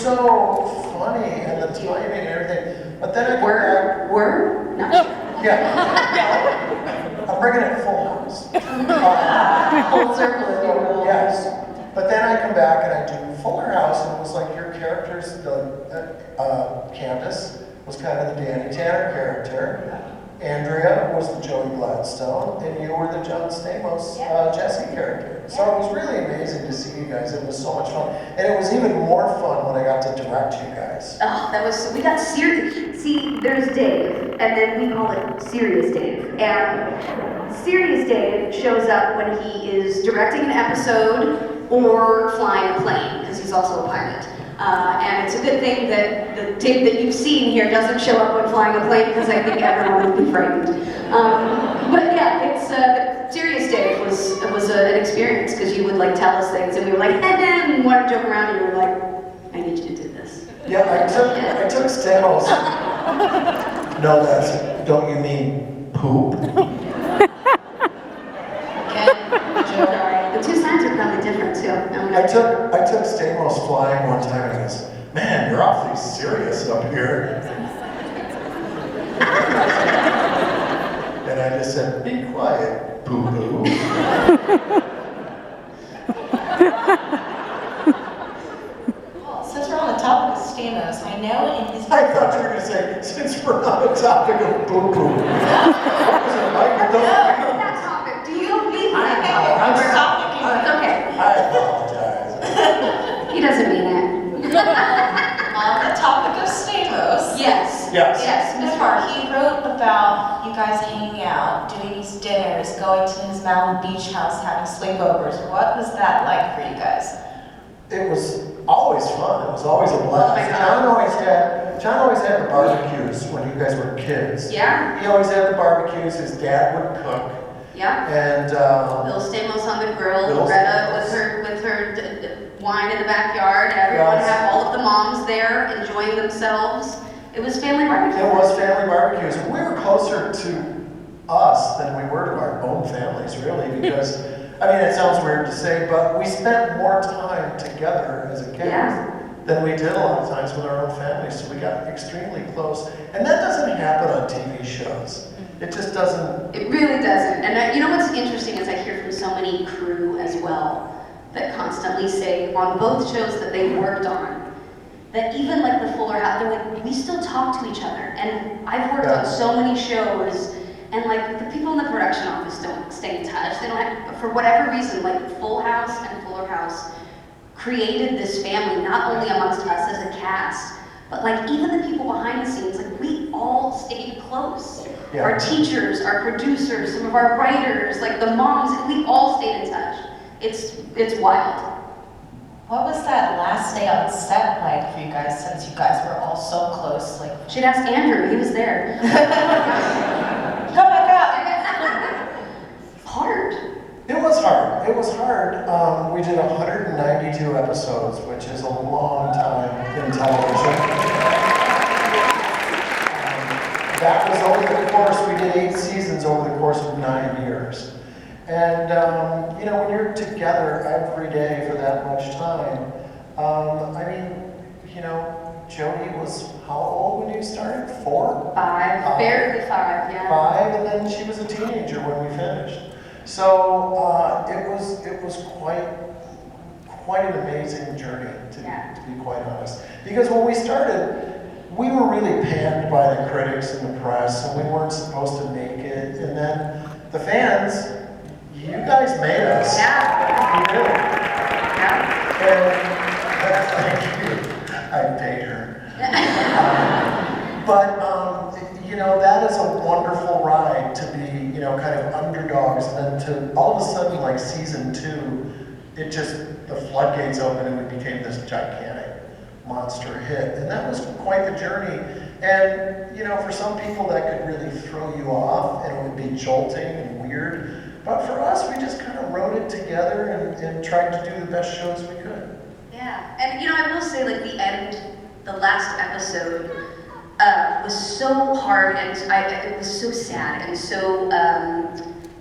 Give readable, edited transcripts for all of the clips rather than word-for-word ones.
so funny and the timing and everything. But then I come back. Word? Not sure. Yeah. I'm bringing it full house. Full circle if you will. Yes. But then I come back and I do Fuller House, and it was like your characters, Candace was kind of the Danny Tanner character. Andrea was the Jodie Gladstone, and you were the John Stamos, Jesse character. So it was really amazing to see you guys. It was so much fun. And it was even more fun when I got to direct you guys. Oh, that was, we got serious. See, there's Dave, and then we call it Serious Dave. And Serious Dave shows up when he is directing an episode or flying a plane, because he's also a pilot. And it's a good thing that the Dave that you've seen here doesn't show up when flying a plane, because I think everyone would be frightened. But yeah, it's Serious Dave was an experience, because you would like tell us things, and we were like, and want to joke around, and you were like, I need you to do this. Yeah, I took Stamos. No, don't you mean poop? The two signs are probably different too. I took Stamos flying one time, and he goes, man, you're awfully serious up here. And I just said, be quiet, boo-boo. Well, since we're on the topic of Stamos, I know in his... I thought you were going to say, since we're on the topic of boo-boo. That topic, do you believe that? We're topic. Okay. I apologize. He doesn't mean it. On the topic of Stamos. Yes. Yes. Yes, Miss Remember, he wrote about you guys hanging out, doing these dinners, going to his mountain beach house, having sleepovers. What was that like for you guys? It was always fun. It was always a blast. Oh my God. John always had the barbecues when you guys were kids. Yeah. He always had the barbecues. His dad would cook. Yeah. And Bill Stamos on the grill, Bill Greta Stamos. with her wine in the backyard, everyone had all of the moms there enjoying themselves. It was family barbecue. It was family barbecues. We were closer to us than we were to our own families, really, because, I mean, it sounds weird to say, but we spent more time together as a kid than we did a lot of times with our own families, so we got extremely close. And that doesn't happen on TV shows. It just doesn't. It really doesn't. And you know what's interesting is I hear from so many crew as well that constantly say on both shows that they worked on, that even like the Fuller House, they're like, we still talk to each other. And I've worked on so many shows, and like the people in the production office don't stay in touch. They don't have, for whatever reason, like Full House and Fuller House created this family, not only amongst us as a cast, but like even the people behind the scenes, like we all stayed close. Yeah. Our teachers, our producers, some of our writers, like the moms, we all stayed in touch. It's wild. What was that last day on set like for you guys, since you guys were all so close? Like, Should ask Andrew, he was there. come back up. Hard. It was hard. It was hard. We did 192 episodes, which is a long time in television. That was over the course, we did 8 seasons over the course of 9 years. And, you know, when you're together every day for that much time, I mean, you know, Jodie was how old when you started? 4? 5, barely 5, yeah. 5, and then she was a teenager when we finished. So it was quite an amazing journey, to be quite honest. Because when we started, we were really panned by the critics and the press, and we weren't supposed to make it. And then the fans, you guys made us. Yeah. You did. Yeah. And thank you. I paid her. But you know, that is a wonderful ride to be, you know, kind of underdogs, and then to all of a sudden, like season 2, it just, the floodgates opened and we became this gigantic monster hit. And that was quite the journey. And, you know, for some people that could really throw you off and it would be jolting and weird. But for us, we just kind of wrote it together and tried to do the best shows we could. Yeah. And, you know, I will say, like, the last episode was so hard, and it was so sad and so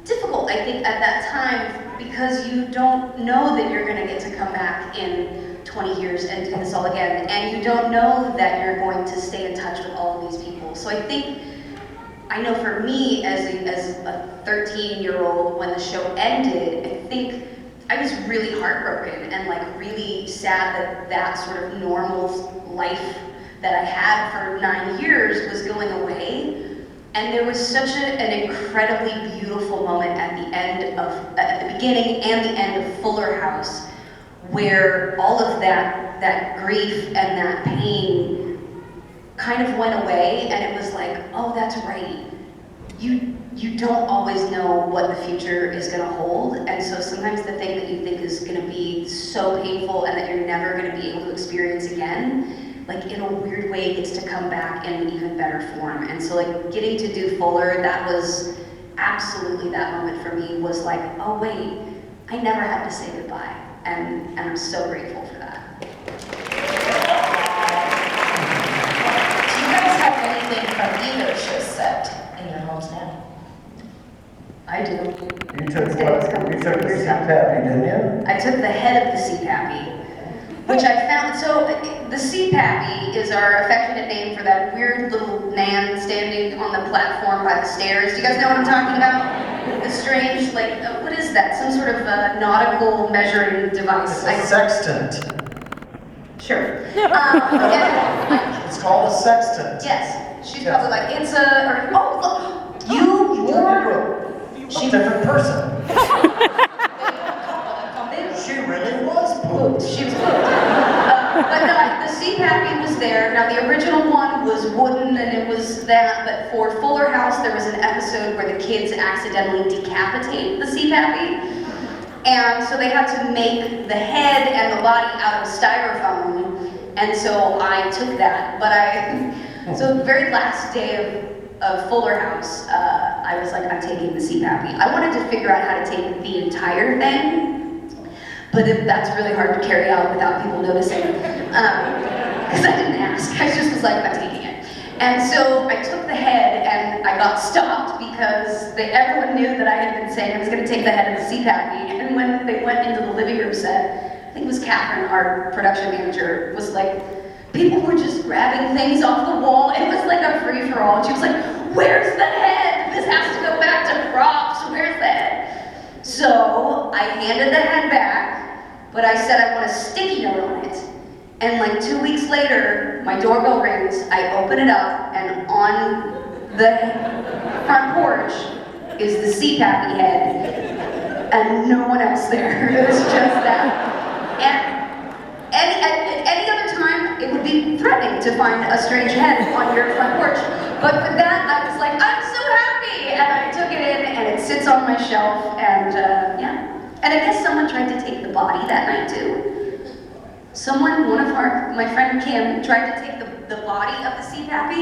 difficult, I think, at that time, because you don't know that you're going to get to come back in 20 years and do this all again. And you don't know that you're going to stay in touch with all of these people. So I know for me as a 13-year-old, when the show ended, I think I was really heartbroken and like really sad that sort of normal life that I had for 9 years was going away. And there was such an incredibly beautiful moment at the beginning and the end of Fuller House, where all of that grief and that pain kind of went away, and it was like, oh, that's right. You don't always know what the future is going to hold, and so sometimes the thing that you think is going to be so painful and that you're never going to be able to experience again, like in a weird way, gets to come back in an even better form. And so like getting to do Fuller, that was absolutely, that moment for me was like, oh wait, I never had to say goodbye. And I'm so grateful for that. Do you guys have anything from either show set in your homes now? I do. You took the CPAP, didn't you? I took the head of the CPAP, which I found, so the CPAP is our affectionate name for that weird little man standing on the platform by the stairs. Do you guys know what I'm talking about? The strange, like, what is that? Some sort of nautical measuring device. It's a sextant. Sure. It's called a sextant. Yes. She's probably like, it's a, or, oh, look, you're a different person. She really was pooped. She was pooped. But no, the CPAP was there. Now the original one was wooden and it was that, but for Fuller House there was an episode where the kids accidentally decapitate the CPAP. And so they had to make the head and the body out of styrofoam. And so I took that. But so the very last day of Fuller House, I was like, I'm taking the CPAP. I wanted to figure out how to take the entire thing. But that's really hard to carry out without people noticing. Because I didn't ask, I just was like, I'm taking it. And so I took the head and I got stopped because everyone knew that I had been saying I was going to take the head of the CPAP. And when they went into the living room set, I think it was Catherine, our production manager, was like, people were just grabbing things off the wall. It was like a free-for-all. And she was like, where's the head? This has to go back to props. Where's the head? So I handed the head back, but I said I want a sticky note on it. And like 2 weeks later, my doorbell rings, I open it up, and on the front porch is the CPAP head, and no one else there. It was just that. And at any other time, it would be threatening to find a strange head on your front porch. But for that, I was like, I'm so happy! And I took it in, and it sits on my shelf, and yeah. And I guess someone tried to take the body that night too. My friend Kim, tried to take the body of the CPAP,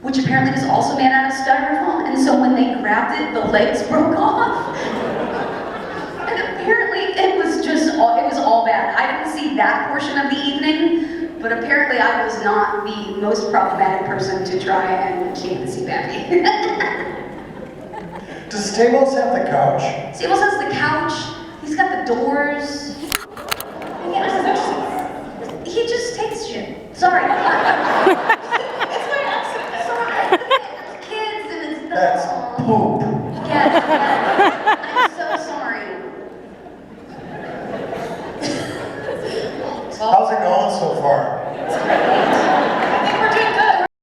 which apparently was also made out of styrofoam, and so when they grabbed it, the legs broke off. And apparently it was all bad. I didn't see that portion of the evening, but apparently I was not the most problematic person to try and keep the CPAP. Does Stamos have the couch? Stamos has the couch, he's got the doors. He just takes shit. Sorry. It's my accent. Sorry. There's kids and it's That's poop. Yes. I'm so sorry. How's it going so far?